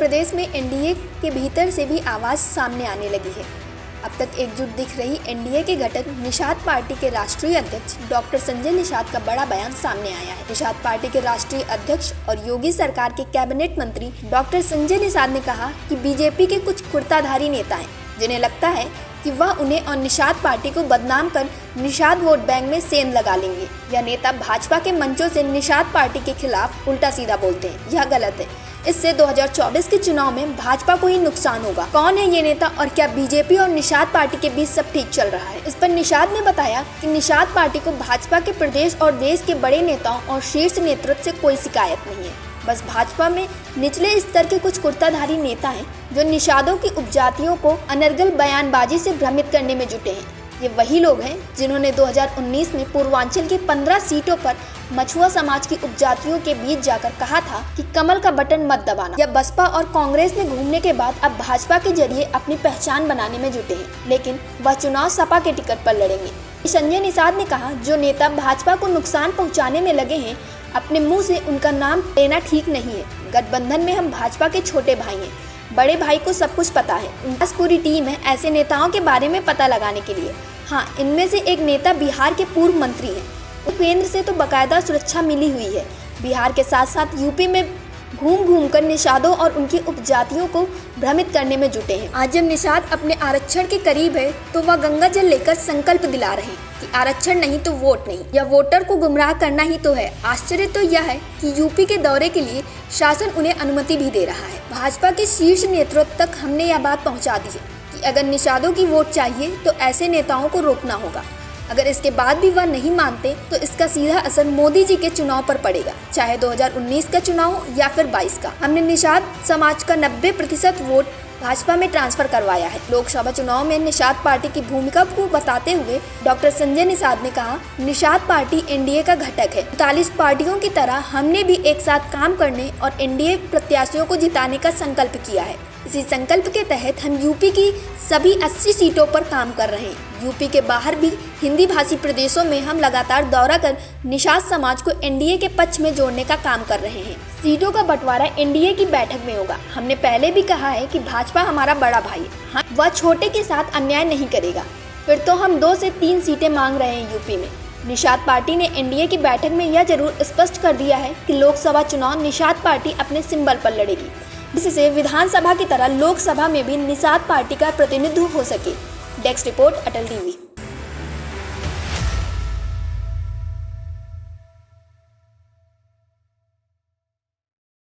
प्रदेश में एनडीए के भीतर से भी आवाज़ सामने आने लगी है। अब तक एकजुट दिख रही एनडीए के घटक निषाद पार्टी के राष्ट्रीय अध्यक्ष डॉक्टर संजय निषाद का बड़ा बयान सामने आया है। निषाद पार्टी के राष्ट्रीय अध्यक्ष और योगी सरकार के कैबिनेट मंत्री डॉक्टर संजय निषाद ने कहा कि बीजेपी के कुछ कुर्ताधारी नेता हैं जिन्हें लगता है कि वह उन्हें और निषाद पार्टी को बदनाम कर निषाद वोट बैंक में सेंध लगा लेंगे। यह नेता भाजपा के मंचों से निषाद पार्टी के खिलाफ उल्टा सीधा बोलते हैं। यह गलत है। इससे 2024 के चुनाव में भाजपा को ही नुकसान होगा। कौन है ये नेता और क्या बीजेपी और निषाद पार्टी के बीच सब ठीक चल रहा है? इस पर निषाद ने बताया कि निषाद पार्टी को भाजपा के प्रदेश और देश के बड़े नेताओं और शीर्ष नेतृत्व से कोई शिकायत नहीं है। बस भाजपा में निचले स्तर के कुछ कुर्ताधारी नेता हैं जो निषादों की उपजातियों को अनर्गल बयानबाजी से भ्रमित करने में जुटे हैं। ये वही लोग हैं जिन्होंने 2019 में पूर्वांचल की 15 सीटों पर मछुआ समाज की उपजातियों के बीच जाकर कहा था कि कमल का बटन मत दबाना। यह बसपा और कांग्रेस में घूमने के बाद अब भाजपा के जरिए अपनी पहचान बनाने में जुटे हैं, लेकिन वह चुनाव सपा के टिकट पर लड़ेंगे। संजय निषाद ने कहा, जो नेता भाजपा को नुकसान पहुँचाने में लगे हैं, अपने मुंह से उनका नाम लेना ठीक नहीं है। गठबंधन में हम भाजपा के छोटे भाई हैं। बड़े भाई को सब कुछ पता है। उनके पास पूरी टीम है ऐसे नेताओं के बारे में पता लगाने के लिए। हाँ, इनमें से एक नेता बिहार के पूर्व मंत्री हैं। केंद्र से तो बाकायदा सुरक्षा मिली हुई है। बिहार के साथ साथ यूपी में घूम कर निषादों और उनकी उपजातियों को भ्रमित करने में जुटे हैं। आज जब निषाद अपने आरक्षण के करीब है तो वह गंगा जल लेकर संकल्प दिला रहे हैं कि आरक्षण नहीं तो वोट नहीं। यह वोटर को गुमराह करना ही तो है। आश्चर्य तो यह है कि यूपी के दौरे के लिए शासन उन्हें अनुमति भी दे रहा है। भाजपा के शीर्ष नेतृत्व तक हमने यह बात पहुँचा दी है कि अगर निषादों की वोट चाहिए तो ऐसे नेताओं को रोकना होगा। अगर इसके बाद भी वह नहीं मानते तो इसका सीधा असर मोदी जी के चुनाव पर पड़ेगा, चाहे 2019 का चुनाव हो या फिर 22 का। हमने निषाद समाज का 90% वोट भाजपा में ट्रांसफर करवाया है। लोकसभा चुनाव में निषाद पार्टी की भूमिका को बताते हुए डॉक्टर संजय निषाद ने कहा, निषाद पार्टी एनडीए का घटक है। 40 पार्टियों की तरह हमने भी एक साथ काम करने और एनडीए प्रत्याशियों को जिताने का संकल्प किया है। इसी संकल्प के तहत हम यूपी की सभी 80 सीटों पर काम कर रहे हैं। यूपी के बाहर भी हिंदी भाषी प्रदेशों में हम लगातार दौरा कर निषाद समाज को एनडीए के पक्ष में जोड़ने का काम कर रहे हैं। सीटों का बंटवारा एनडीए की बैठक में होगा। हमने पहले भी कहा है कि भाजपा हमारा बड़ा भाई है, वह छोटे के साथ अन्याय नहीं करेगा। फिर तो हम 2 से 3 सीटें मांग रहे हैं यूपी में। निषाद पार्टी ने एनडीए की बैठक में यह जरूर स्पष्ट कर दिया है कि लोकसभा चुनाव निषाद पार्टी अपने सिंबल पर लड़ेगी, जिससे विधानसभा की तरह लोकसभा में भी निषाद पार्टी का प्रतिनिधित्व हो सके। डेस्क रिपोर्ट, अटल टीवी।